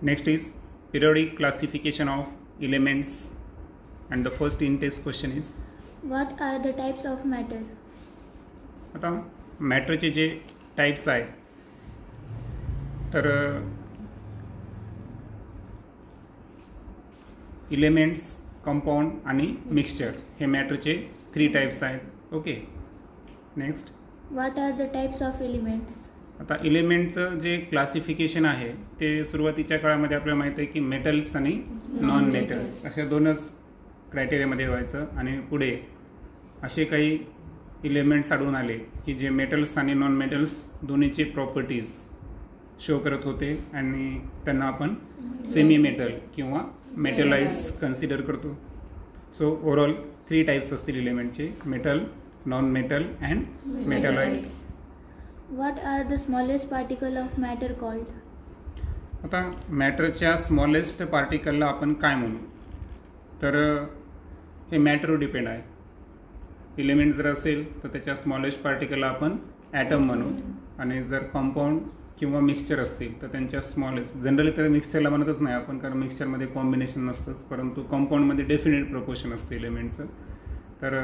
Next is periodic classification of elements, and the first in-test question is What are the types of matter? आता मॅटरचे जे types आहेत तर elements, compound आणि mixture हे मॅटरचे 3 types आहेत. Okay. Next, What are the types of elements? आता इलेमेंटचं जे classification आहे ते सुरुवातीच्या काळामध्ये आपल्याला माहिती आहे की मेटल्स आणि नॉन मेटल्स अशा 2च क्रायटेरियामध्ये व्हायचं, आणि पुढे असे काही इलेमेंट्स आढळून आले की जे मेटल्स आणि नॉन मेटल्स दोन्हीचे प्रॉपर्टीज शो करत होते, आणि त्यांना आपण सेमी मेटल किंवा मेटलाइट्स कन्सिडर करतो. सो ओव्हरऑल 3 टाइप्स असतील इलेमेंटचे: metal, non metal and metalloids. What are the smallest particle of matter called? आता मॅटरच्या स्मॉलेस्ट पार्टिकलला आपण काय म्हणू, तर हे मॅटरवर डिपेंड आहे. इलेमेंट जर असेल तर त्याच्या स्मॉलेस्ट पार्टिकलला आपण ॲटम म्हणू, आणि जर कंपाऊंड किंवा मिक्सचर असतील तर त्यांच्या स्मॉलेस्ट, जनरली तर मिक्सचरला म्हणतच नाही आपण, कारण मिक्सचरमध्ये कॉम्बिनेशन नसतंच, परंतु कंपाऊंडमध्ये डेफिनेट प्रपोर्शन असते इलेमेंटचं. तर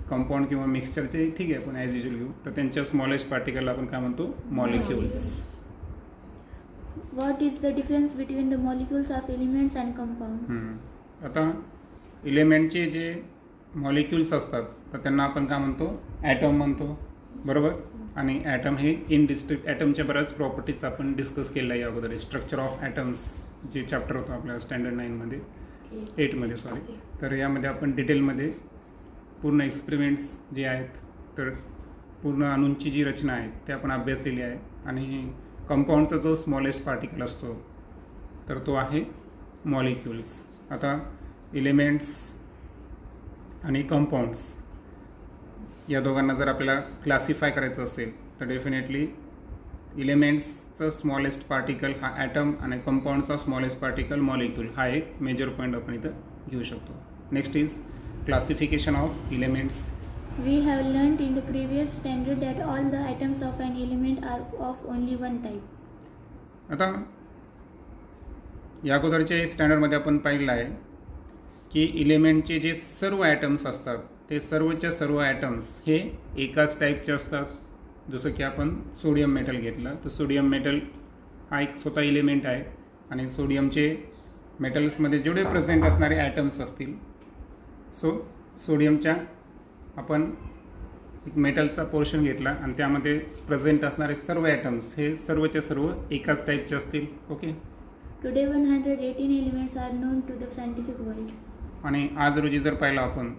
कंपाऊंड किंवा मिक्सचरचे ठीक आहे आपण ॲज युजल घेऊ, तर त्यांच्या स्मॉलेस्ट पार्टिकलला आपण काय म्हणतो, molecules. What is the difference between the molecules of elements and compounds? आता इलेमेंटचे जे मॉलिक्युल्स असतात तर त्यांना आपण काय म्हणतो, ॲटम म्हणतो, बरोबर. आणि ॲटम हे इनडिस्ट्रिक्ट, ॲटमच्या बऱ्याच प्रॉपर्टीज आपण डिस्कस केल्या आहे अगोदर. स्ट्रक्चर ऑफ ॲटम्स जे चॅप्टर होतं आपल्या स्टँडर्ड 9मध्ये, 8मध्ये सॉरी. तर यामध्ये आपण डिटेलमध्ये पूर्ण एक्सपेरिमेंट्स जे आहेत, तर पूर्ण अणूंची जी रचना आहे ते आपण अभ्यासलेली आहे. आणि कंपाऊंडचा जो स्मॉलेस्ट पार्टिकल असतो तर तो आहे मॉलिक्युल्स. आता इलेमेंट्स आणि कंपाऊंड्स या दोघांना जर आपल्याला क्लासिफाय करायचं असेल तर डेफिनेटली इलेमेंट्सचं स्मॉलेस्ट पार्टिकल हा ॲटम आणि कंपाऊंडचा स्मॉलेस्ट पार्टिकल मॉलिक्यूल हा एक मेजर पॉईंट आपण इथं घेऊ शकतो. Next is classification of elements. We have learnt in the previous standard that all the atoms of an element are of only one type. आता या अगोदरच्या स्टँडर्डमध्ये आपण पाहिलं आहे की इलेमेंटचे जे सर्व ॲटम्स असतात ते सर्वच्या सर्व ॲटम्स हे एकाच टाईपचे असतात. जसं की आपण सोडियम मेटल घेतलं तर सोडियम मेटल हा एक स्वतः इलेमेंट आहे, आणि सोडियमचे मेटल्समध्ये जेवढे प्रेझेंट असणारे ॲटम्स असतील, सो सोडियमच्या आपण एक मेटलचा पोर्शन घेतला आणि त्यामध्ये प्रेझेंट असणारे सर्व ॲटम्स हे सर्वच्या सर्व एकाच टाईपचे असतील. Okay. Today 118 elements are known to the scientific world. आणि आज रोजी जर पाहिलं आपण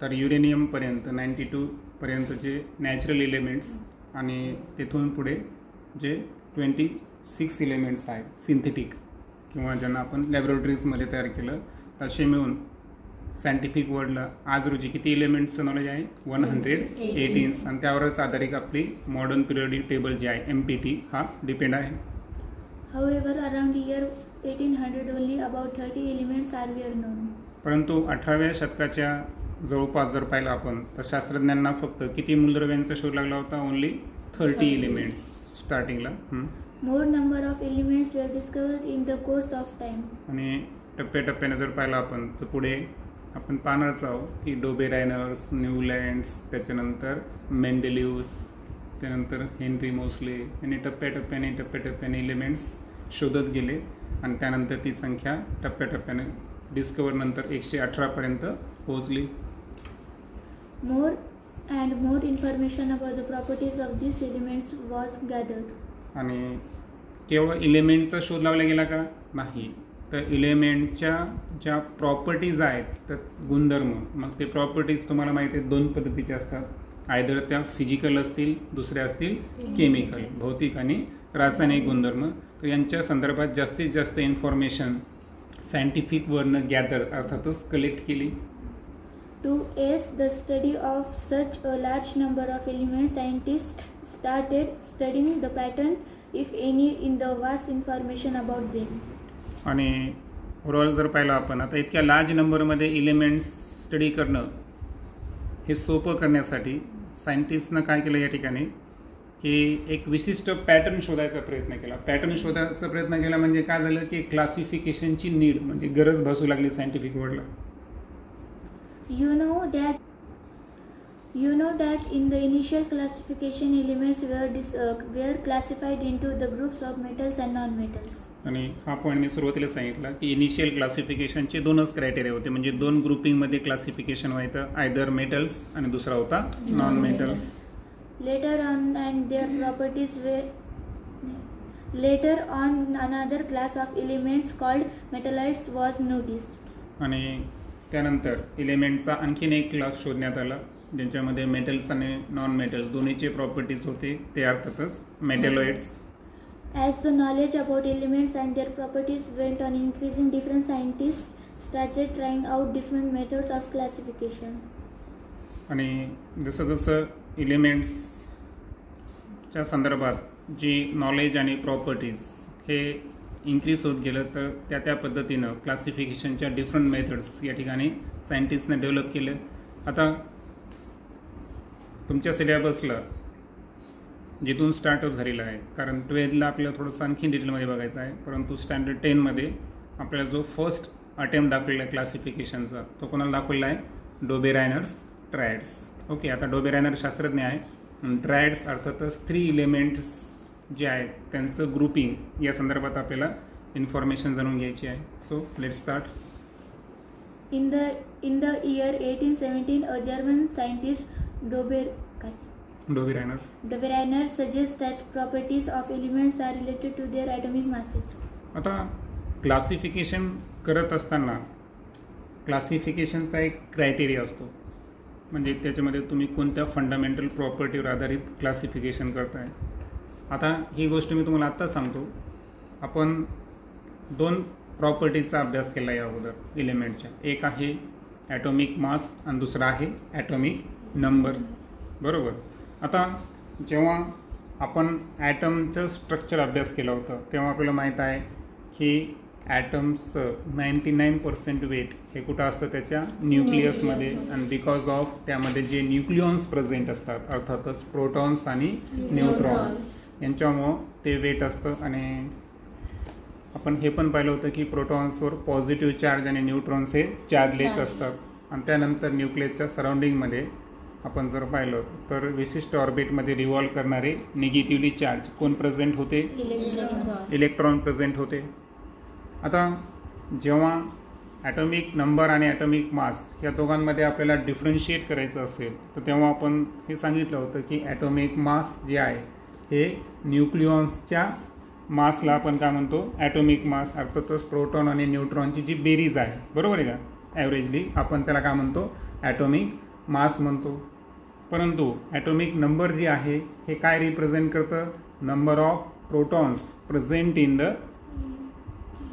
तर युरेनियमपर्यंत 92 पर्यंतचे नॅचरल एलिमेंट्स, आणि तिथून पुढे जे 26 एलिमेंट्स आहेत सिंथेटिक किंवा ज्यांना आपण लॅबोरेटरीजमध्ये तयार केलं, तसे मिळून सायंटिफिक वर्ल्डला आज रोजी किती एलिमेंट्सचं नॉलेज आहे, 118. आणि त्यावरच आधारित आपली मॉडर्न पिरियडिक टेबल जे आहे MPT हा डिपेंड आहे. However, around year 1800 only about 30 elements were known. परंतु 18व्या शतकाच्या जवळपास जर पाहिलं आपण तर शास्त्रज्ञांना फक्त किती मूलद्रव्यांचा शोध लागला होता, ओनली 30 एलिमेंट्स स्टार्टिंगला. More number of elements were discovered in the course of time. आणि टप्प्याटप्प्याने जर पाहिलं आपण तर पुढे आपण पाहणारच आहोत की डोबेरायनर्स, न्यूलँड्स, त्याच्यानंतर मेंडेलिव्स, त्यानंतर हेनरी मोसले यांनी टप्प्याटप्प्याने एलिमेंट्स शोधत गेले, आणि त्यानंतर ती संख्या टप्प्याटप्प्याने डिस्कवर नंतर 118 पर्यंत पोहोचली. More and more information about the properties of these elements was gathered. आणि केवळ इलेमेंटचा शोध लावला गेला का, नाही, तर इलेमेंटच्या ज्या प्रॉपर्टीज आहेत तर गुणधर्म, मग ते प्रॉपर्टीज तुम्हाला माहिती आहे 2 पद्धतीचे असतात. आयदर त्या फिजिकल असतील, दुसऱ्या असतील केमिकल, भौतिक आणि रासायनिक गुणधर्म. तर यांच्या संदर्भात जास्तीत जास्त इन्फॉर्मेशन सायंटिफिक वर्ल्डनं गॅदर अर्थातच कलेक्ट केली. To ace the study of such a large number of elements, scientists started studying the pattern, if any, in the vast information about them. आणि ओव्हरऑल जर पाहिलं आपण आता इतक्या लार्ज नंबरमध्ये एलिमेंट्स स्टडी करणं हे सोपं करण्यासाठी सायंटिस्टनं काय केलं, या ठिकाणी की एक विशिष्ट पॅटर्न शोधायचा प्रयत्न केला. पॅटर्न शोधायचा प्रयत्न केला म्हणजे काय झालं की क्लासिफिकेशनची नीड म्हणजे गरज भासू लागली scientific वर्ल्डला. You know that in the initial classification, elements were classified into the groups of metals and non-metals. आणि हा पॉईंट मी सुरुवातीला सांगितला की इनिशियल क्लासिफिकेशनचे दोनच क्रायटेरिया होते, म्हणजे दोन ग्रुपिंगमध्ये क्लासिफिकेशन व्हायचं, आयदर मेटल्स आणि दुसरा होता non metals. Later on, another class of elements called metalloids was noticed. आणि त्यानंतर एलिमेंटचा आणखीन एक क्लास शोधण्यात आला ज्यांच्यामध्ये मेटल्स आणि नॉन मेटल्स दोन्हीचे प्रॉपर्टीज होते, ते अर्थातच metalloids. As the knowledge about elements and their properties went on increasing, different scientists started trying out different methods of classification. आणि जसं जसं एलिमेंट्सच्या संदर्भात जी नॉलेज आणि प्रॉपर्टीज हे इन्क्रीज होत गेलं, तर त्या पद्धतीनं क्लासिफिकेशनच्या डिफरंट मेथड्स या ठिकाणी सायंटिस्टने डेव्हलप केले. आता तुमच्या सिलेबसला जिथून स्टार्टअप झालेला आहे, कारण 12ला आपल्याला थोडंसं आणखी डिटेलमध्ये बघायचं आहे, परंतु स्टँडर्ड 10मध्ये आपल्याला जो फर्स्ट अटेम्प्ट दाखवलेला आहे क्लासिफिकेशनचा तो कोणाला दाखवलेला आहे, डोबेरायनर्स ट्रायड्स. ओके, आता डोबेरायनर शास्त्रज्ञ आहे आणि ट्रायड्स अर्थातच 3 एलिमेंट्स जे आहेत त्यांचं ग्रुपिंग या संदर्भात आपल्याला इन्फॉर्मेशन जाणून घ्यायची आहे. So let's start. In the year 1817, a German scientist Dobereiner suggests that properties of elements are related to their atomic masses. आता क्लासिफिकेशन करत असताना क्लासिफिकेशनचा एक क्रायटेरिया असतो, म्हणजे त्याच्यामध्ये तुम्ही कोणत्या फंडामेंटल प्रॉपर्टीवर आधारित क्लासिफिकेशन करताय. आता ही गोष्ट मी तुम्हाला आत्ता सांगतो. आपण 2 प्रॉपर्टीचा अभ्यास केला या अगोदर एलिमेंटच्या. एक आहे ॲटॉमिक मास आणि दुसरा आहे ॲटॉमिक नंबर, बरोबर. आता जेव्हा आपण ॲटमचं स्ट्रक्चर अभ्यास केला होता तेव्हा आपल्याला माहीत आहे की ॲटम्सचं 99% वेट हे कुठं असतं, त्याच्या न्यूक्लियसमध्ये. आणि बिकॉज ऑफ त्यामध्ये जे न्यूक्लियॉन्स प्रेझेंट असतात, अर्थातच प्रोटॉन्स आणि न्यूट्रॉन्स, यांच्यामुळं ते वेट असतं. आणि आपण हे पण पाहिलं होतं की प्रोटॉन्सवर पॉझिटिव्ह चार्ज आणि न्यूट्रॉन्स हे चार्जलेस असतात. आणि त्यानंतर न्यूक्लियसच्या सराउंडिंगमध्ये आपण जर पाहिलं तर विशिष्ट ऑर्बिटमध्ये रिव्हॉल्व करणारे निगेटिव्हली चार्ज कोण प्रेझेंट होते, इलेक्ट्रॉन प्रेझेंट होते. आता जेव्हा ॲटॉमिक नंबर आणि ॲटॉमिक मास या दोघांमध्ये आपल्याला डिफरन्शिएट करायचं असेल तर तेव्हा आपण हे सांगितलं होतं की ॲटॉमिक मास जे आहे हे न्यूक्लियॉन्सच्या मासला आपण काय म्हणतो, ॲटॉमिक मास. अर्थातच प्रोटॉन आणि न्यूट्रॉनची जी बेरीज आहे, बरोबर आहे का, ॲव्हरेजली आपण त्याला काय म्हणतो, ॲटॉमिक मास म्हणतो. परंतु ॲटॉमिक नंबर जे आहे हे काय रिप्रेझेंट करतं, number of protons present in the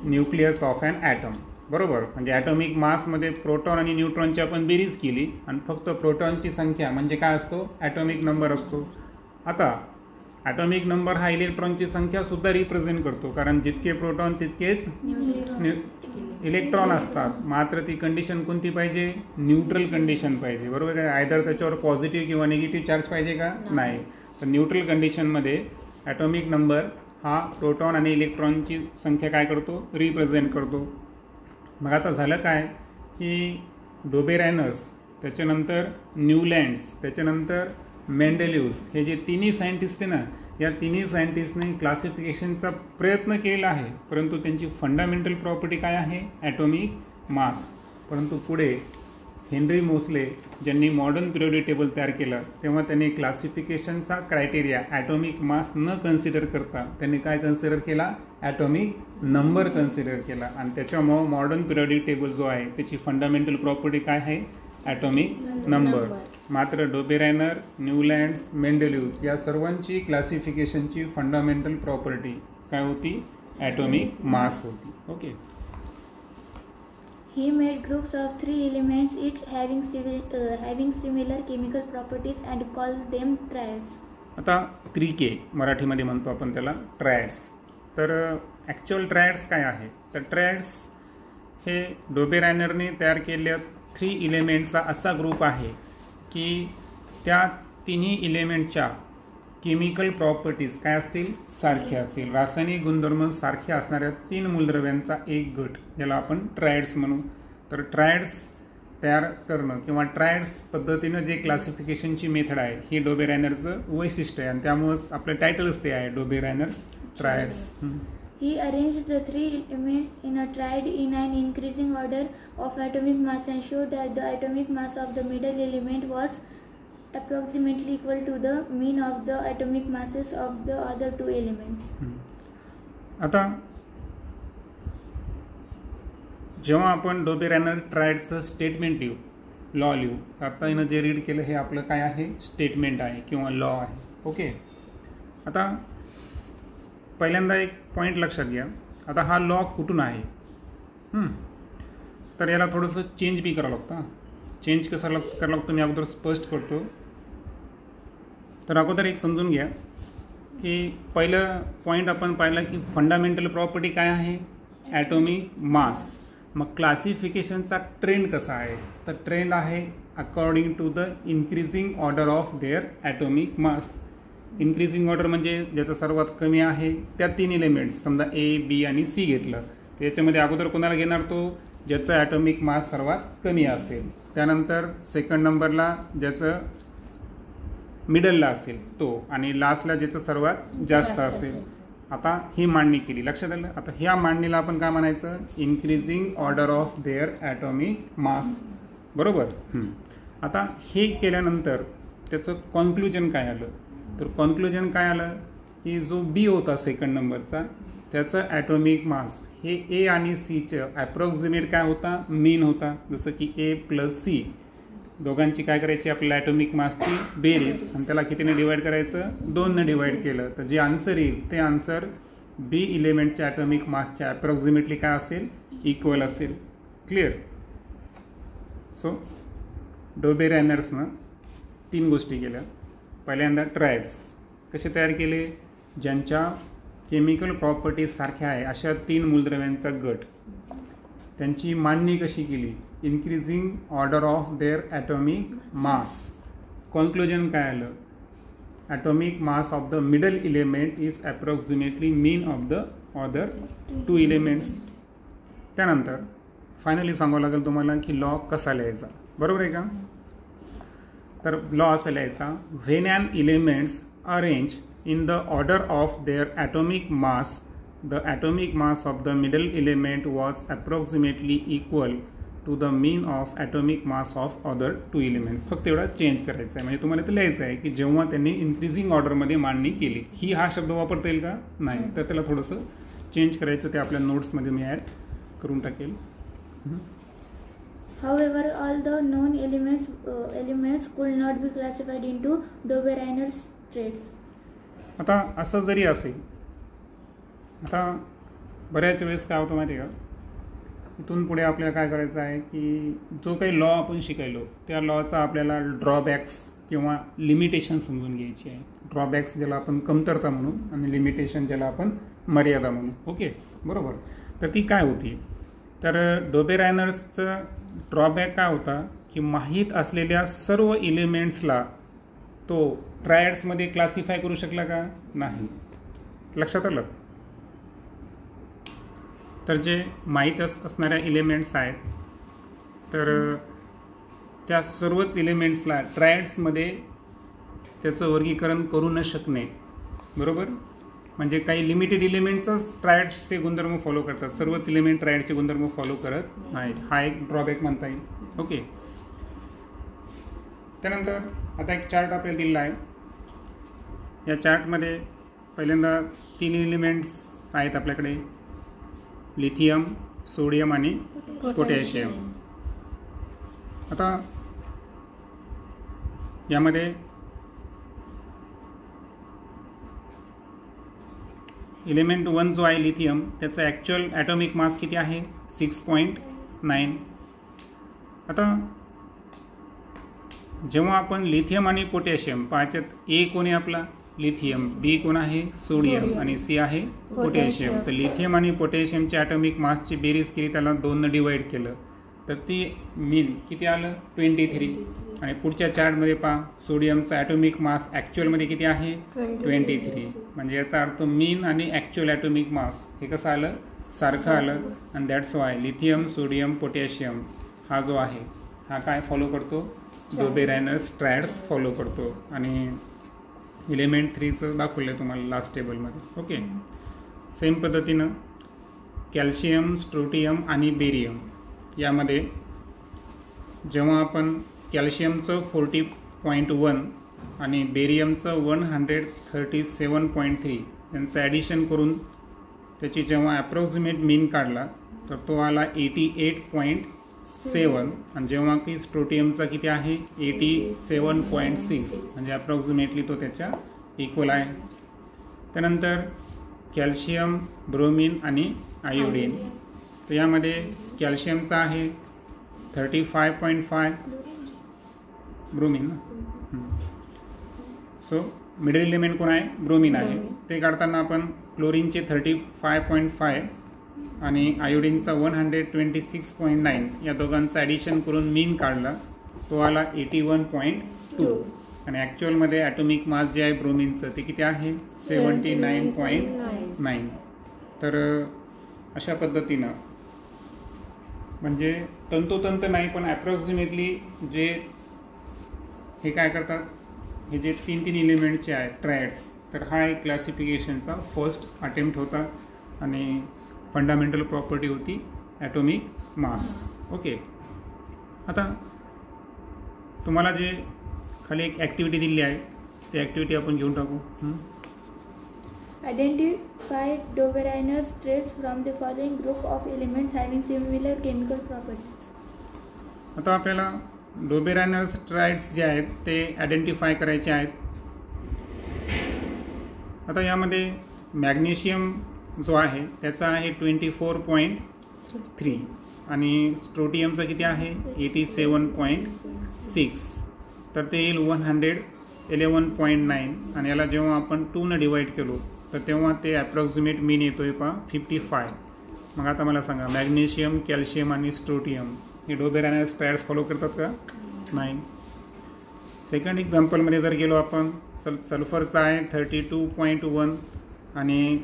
nucleus of an atom, बरोबर. म्हणजे ॲटॉमिक मासमध्ये प्रोटॉन आणि न्यूट्रॉनची आपण बेरीज केली आणि फक्त प्रोटॉनची संख्या म्हणजे काय असतो, ॲटॉमिक नंबर असतो. आता ॲटॉमिक नंबर हा इलेक्ट्रॉनची संख्यासुद्धा रिप्रेझेंट करतो, कारण जितके प्रोटॉन तितकेच इलेक्ट्रॉन असतात. मात्र ती कंडिशन कोणती पाहिजे, न्यूट्रल कंडिशन पाहिजे, बरोबर आहे. आयदर त्याच्यावर पॉझिटिव्ह किंवा निगेटिव्ह चार्ज पाहिजे का, नाही. तर न्यूट्रल कंडिशनमध्ये ॲटॉमिक नंबर हा प्रोटॉन आणि इलेक्ट्रॉनची संख्या काय करतो, रिप्रेझेंट करतो. मग आता झालं काय की डोबेरायनर्स, त्याच्यानंतर न्यूलँड्स, त्याच्यानंतर मेंडेलिव्स, हे जे तिन्ही सायंटिस्ट आहे ना, या तिन्ही सायंटिस्टने क्लासिफिकेशनचा प्रयत्न केलेला आहे, परंतु त्यांची फंडामेंटल प्रॉपर्टी काय आहे, ॲटॉमिक मास. परंतु पुढे हेनरी मोसले ज्यांनी मॉडर्न पिरियोडिक टेबल तयार केलं तेव्हा त्यांनी क्लासिफिकेशनचा क्रायटेरिया ॲटॉमिक मास न कन्सिडर करता त्यांनी काय कन्सिडर केला, ॲटॉमिक नंबर कन्सिडर केला. आणि त्याच्यामुळं मॉडर्न पिरियोडिक टेबल जो आहे त्याची फंडामेंटल प्रॉपर्टी काय आहे, ॲटॉमिक नंबर. मात्र डोबेरायनर, न्यूलँड्स, मेंडेलिव्ह या सर्वांची क्लासिफिकेशनची फंडामेंटल प्रॉपर्टी काय होती, ॲटॉमिक मास होती. Okay. He made groups of 3 elements, each having similar chemical properties, and called them triads. आता 3K मराठीमध्ये म्हणतो आपण त्याला ट्रायड्स. तर ॲक्च्युअल ट्रायड्स काय आहे, तर ट्रायड्स हे डोबेरायनरने तयार केलेल्या 3 एलिमेंटचा असा ग्रुप आहे की त्या तिन्ही एलिमेंटच्या केमिकल प्रॉपर्टीज काय असतील, सारखे असतील. रासायनिक गुणधर्म सारखे असणाऱ्या 3 मूलद्रव्यांचा एक गट, ज्याला आपण ट्रायड्स म्हणू. तर ट्रायड्स तयार करणं किंवा ट्रायड्स पद्धतीनं जे क्लासिफिकेशनची मेथड आहे ही डोबेरायनरचं वैशिष्ट्य आहे, आणि त्यामुळेच आपलं टायटलच ते आहे, डोबेरायनर्स triads. He arranged the 3 elements in a triad in an increasing order of atomic mass and showed that the atomic mass of the middle element was approximately equal to the mean of the atomic masses of the other 2 elements. आता जेव्हा आपण Dobereiner ट्रायडचं statement लिहू, law लिहू, आता हिनं जे read केलं हे आपलं काय आहे, स्टेटमेंट आहे किंवा लॉ आहे. ओके. आता पहिल्यांदा एक पॉईंट लक्षात घ्या. आता हा लॉ कुठून आहे, तर याला थोडंसं चेंज बी करावं लागतं. चेंज कसं करावं लागतं मी अगोदर स्पष्ट करतो. तर अगोदर एक समजून घ्या की पहिलं पॉईंट आपण पाहिला की फंडामेंटल प्रॉपर्टी काय आहे, ॲटॉमिक मास. मग क्लासिफिकेशनचा ट्रेंड कसा आहे, तर ट्रेंड आहे according to the increasing order of their atomic mass. Increasing order म्हणजे ज्याचं सर्वात कमी आहे त्या 3 एलिमेंट्स, समजा A, B आणि C घेतलं तर याच्यामध्ये अगोदर कोणाला घेणार, तो ज्याचं ॲटॉमिक मास सर्वात कमी असेल. त्यानंतर सेकंड नंबरला ज्याचं मिडलला असेल तो, आणि लास्टला ज्याचं सर्वात जास्त असेल. आता ही मांडणी केली, लक्षात आलं. आता ह्या मांडणीला आपण काय म्हणायचं, increasing order of their atomic मास. बरोबर. आता हे केल्यानंतर त्याचं कॉन्क्लुजन काय आलं, तर कॉन्क्लुजन काय आलं की जो बी होता सेकंड नंबरचा त्याचं ॲटॉमिक मास हे ए आणि सीचं ॲप्रॉक्सिमेट काय होता, मीन होता. जसं की A+C दोघांची काय करायची, आपल्याला ॲटॉमिक मासची बेरीज, आणि त्याला कितीने डिवाइड करायचं, 2ने डिवाइड केलं तर जे आन्सर येईल ते आन्सर बी इलेमेंटच्या ॲटॉमिक मासच्या ॲप्रॉक्सिमेटली काय असेल, इक्वल असेल. क्लिअर. सो डोबेरायनर्सनं 3 गोष्टी केल्या. पहिल्यांदा ट्रायड्स कसे तयार केले, ज्यांच्या केमिकल प्रॉपर्टीज सारख्या आहे अशा 3 मूलद्रव्यांचा गट. त्यांची मांडणी कशी केली, increasing order of their atomic mass. Conclusion काय आलं, atomic mass of the middle element is approximately mean of the other 2 elements. त्यानंतर फायनली सांगावं लागेल तुम्हाला की लॉ कसा लिहायचा. बरोबर आहे का. तर लॉ असा लिहायचा, when an elements arrange in the order of their atomic mass the atomic mass of the middle element was approximately equal to the mean of atomic mass of other 2 elements. फक्त एवढा change करायचा आहे, म्हणजे तुम्हाला ते लिहायचं आहे की जेव्हा त्यांनी इन्क्रीजिंग ऑर्डरमध्ये मांडणी केली, ही हा शब्द वापरता येईल का, नाही, तर त्याला थोडंसं चेंज करायचं. ते आपल्या नोट्समध्ये मी ॲड करून टाकेल. However, all the known elements could not be classified into Dobereiner's traits. आता असं जरी असेल, आता बऱ्याच वेळेस काय होतं माहिती आहे का, इथून पुढे आपल्याला काय करायचं आहे की जो काही लॉ आपण शिकायलो त्या लॉचा आपल्याला ड्रॉबॅक्स किंवा लिमिटेशन समजून घ्यायची आहे. ड्रॉबॅक्स ज्याला आपण कमतरता म्हणू आणि लिमिटेशन ज्याला आपण मर्यादा म्हणू. ओके. बरोबर. तर ती काय होती, तर डोबेरायनर्सचं ड्रॉबॅक काय होता की माहीत असलेल्या सर्व एलिमेंट्सला तो ट्रायड्समध्ये क्लासिफाय करू शकला का, नाही. लक्षात आलं. तर जे माहीत असणाऱ्या एलिमेंट्स आहेत तर त्या सर्वच एलिमेंट्सला ट्रायड्समध्ये त्याचं वर्गीकरण करू न शकणे. बरोबर. म्हणजे काही लिमिटेड एलिमेंट्सच ट्रायड्सचे गुणधर्म फॉलो करतात, सर्वच एलिमेंट ट्रायडचे गुणधर्म फॉलो करत नाहीत. हा एक ड्रॉबॅक म्हणता येईल. ओके. त्यानंतर आता एक चार्ट आपल्याला दिलेला आहे. या चार्टमध्ये पहिल्यांदा 3 एलिमेंट्स आहेत आपल्याकडे, लिथियम, सोडियम आणि पोटॅशियम. आता यामध्ये एलिमेंट 1 जो आहे लिथियम त्याचा ॲक्च्युअल ॲटॉमिक मास किती आहे, 6.9. आता जेव्हा आपण लिथियम आणि पोटॅशियम पाहतात, ए कोण आहे आपला लिथियम, बी कोण आहे सोडियम आणि सी आहे पोटॅशियम. तर लिथियम आणि पोटॅशियमच्या ॲटॉमिक मासची बेरीज केली, त्याला 2ने डिवाइड केलं तर ती मीन किती आलं 23. आणि पुढच्या चार्टमध्ये पहा सोडियमचा ॲटॉमिक मास ॲक्च्युअलमध्ये किती आहे 23. म्हणजे याचा अर्थ मीन आणि ॲक्च्युअल ॲटॉमिक मास हे कसं आलं सारखं आलं. आणि that's why lithium sodium potassium हा जो आहे हा काय फॉलो करतो डोबेरायनस ट्रायड्स फॉलो करतो. आणि एलिमेंट 3चं दाखवलं आहे तुम्हाला लास्ट टेबलमध्ये. ओके, सेम पद्धतीनं कॅल्शियम स्ट्रोटियम आणि बेरियम यामध्ये जेव्हा आपण कॅल्शियमचं 40.1 आणि बेरियमचं 137.3 यांचं ॲडिशन करून त्याची जेव्हा ॲप्रॉक्सिमेट मीन काढला तर तो आला 88.7 आणि जेव्हा की स्ट्रोटियमचा किती आहे 87.6 म्हणजे ॲप्रॉक्सिमेटली तो त्याच्या इक्वल आहे. त्यानंतर कॅल्शियम ब्रोमिन आणि आयोडीन तर यामध्ये कॅल्शियमचा आहे 35.5 ब्रोमिन ना. सो मिडल एलिमेंट कोण आहे ब्रोमिन आहे. ते काढताना आपण क्लोरीनचे 35.5 आणि आयोडीनचा 126.9 या दोघांचं ॲडिशन करून मीन काढला तो आला 81.2 आणि ॲक्च्युअलमध्ये ॲटॉमिक मास जे आहे ब्रोमिनचं ते किती आहे 79.9. तर अशा पद्धतीनं म्हणजे तंतोतंत नाही पण ॲप्रॉक्सिमेटली जे हे काय करतात हे जे 3 एलिमेंटचे आहेत ट्रायड्स तर हा एक क्लासिफिकेशनचा फर्स्ट अटेम्प्ट होता आणि फंडामेंटल प्रॉपर्टी होती ॲटॉमिक मास. ओके, आता तुम्हाला जे खाली एक ॲक्टिव्हिटी दिली आहे ती ॲक्टिव्हिटी आपण घेऊन टाकू. Identify Doberanus traits from the following group of elements having similar chemical properties. आता आपल्याला डोबेरायनस ट्रायड्स जे आहेत ते आयडेंटिफाय करायचे आहेत. आता यामध्ये मॅग्नेशियम जो आहे त्याचा आहे 24.3 आणि स्ट्रोटियमचा किती आहे 87.6 तर ते येईल 111.9 आणि याला जेव्हा आपण 2 डिवाईड केलो तर तेव्हा ते ॲप्रॉक्सिमेट मीन येतोय पहा 55. मग आता मला सांगा मॅग्नेशियम कॅल्शियम आणि स्ट्रोटियम हे डोबेरायनस ट्रायड्स फॉलो करतात का नाही. सेकंड एक्झाम्पलमध्ये जर गेलो आपण सल्फरचा आहे 32.1 आणि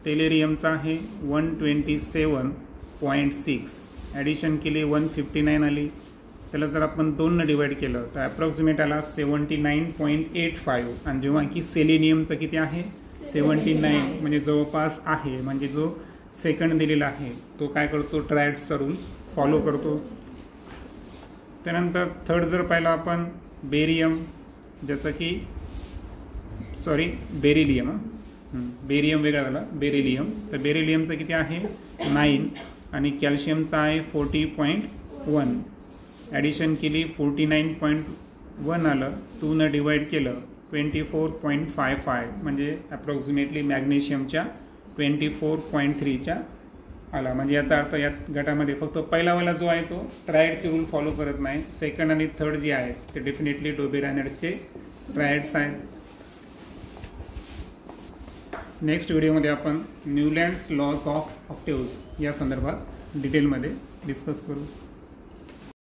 टेलेरियमचा आहे 127.6 ॲडिशन केली 159 आली. त्याला जर आपण 2 डिवाईड केलं तर ॲप्रॉक्सिमेट आला 79.85 आणि जेव्हा की सेलेनियमचं किती आहे 79 म्हणजे जवळपास आहे. म्हणजे जो सेकंड दिलेला आहे तो काय करतो ट्रायड्सचा रूल्स फॉलो करतो. त्यानंतर थर्ड जर पाहिलं आपण बेरियम ज्याचं की बेरिलियम बेरियम वेगळा झाला बेरिलियम तर बेरिलियमचं किती आहे 9 आणि कॅल्शियमचा आहे 40.1 ॲडिशन केली 49.1 आलं 2 डिवाईड केलं 24.55 म्हणजे ॲप्रॉक्सिमेटली मॅग्नेशियमच्या 24.3च्या आला. म्हणजे याचा अर्थ या गटामध्ये फक्त पहिलावाला जो आहे तो ट्रायड्सचे रूल फॉलो करत नाही. सेकंड आणि थर्ड जे आहेत ते डेफिनेटली डोबेरायनसचे ट्रायड्स आहेत. नेक्स्ट व्हिडिओमध्ये आपण न्यूलँड्स लॉज ऑफ ऑक्टेव्हज या संदर्भात डिटेलमध्ये डिस्कस करू.